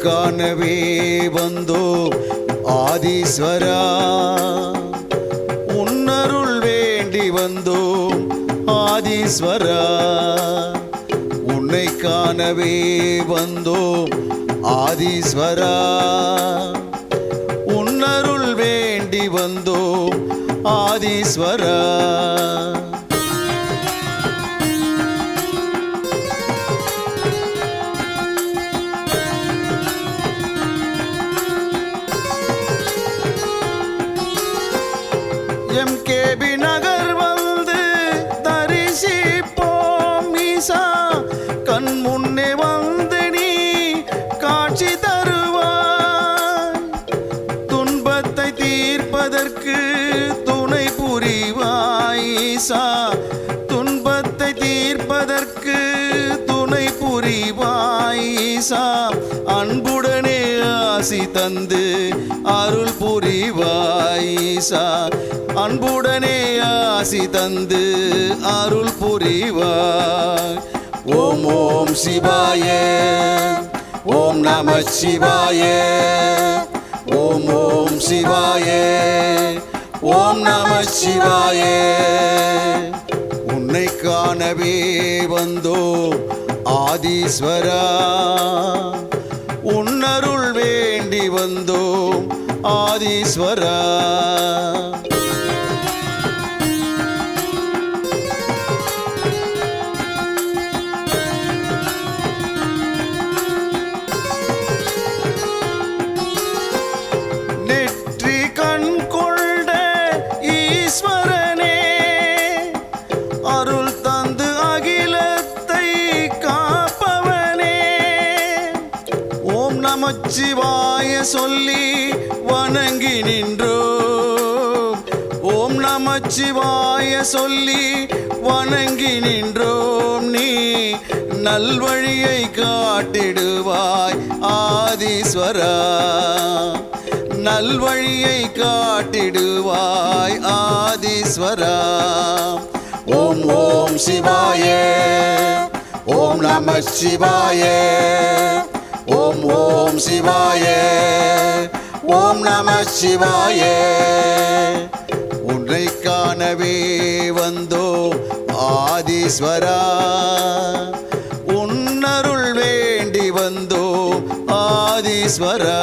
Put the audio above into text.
காணவே வந்தோம் ஆதீஸ்வரா, உன்னருள் வேண்டி வந்தோம் ஆதீஸ்வரா. உன்னை காணவே வந்தோம் ஆதீஸ்வரா, உன்னருள் வேண்டி வந்தோம் ஆதீஸ்வரா. எம்கேபி நகர் வந்து தரிசிப்போம் ஈசா, கண் முன்னே வந்து நீ காட்சி தருவாய். துன்பத்தை தீர்ப்பதற்கு துணை புரிவாய் ஈசா, துன்பத்தை தீர்ப்பதற்கு துணை புரிவாய் ஈசா. அன்புடனே ஆசி தந்து அருள் புரிவாய் ஈசா, அன்புடனே ஆசி தந்து அருள் புரிவாய். ஓம் ஓம் சிவாய, ஓம் நம சிவாய, ஓம் ஓம் சிவாய, ஓம் நம சிவாய. உன்னை காணவே வந்தோம் ஆதீஸ்வரா, உன்னருள் வேண்டி வந்தோம் ஆதீஸ்வரா. நெற்றி கண் கொண்ட ஈஸ்வரனே, அருள் தந்து அகிலத்தை காப்பவனே. ஓம் நமச்சிவாய சொல்லி வணங்கி நின்றோம், ஓம் நமச்சிவாய சொல்லி வணங்கி நின்றோம். நீ நல்வழியை காட்டிடுவாய் ஆதீஸ்வரா, நல்வழியை காட்டிடுவாய் ஆதீஸ்வரா. ஓம் ஓம் சிவாய, ஓம் நம சிவாய, ஓம் ஓம் சிவாய, ஓம் நம சிவாய. உன்னை காணவே வந்தோம் ஆதீஸ்வரா, உன்னருள் வேண்டி வந்தோம் ஆதீஸ்வரா.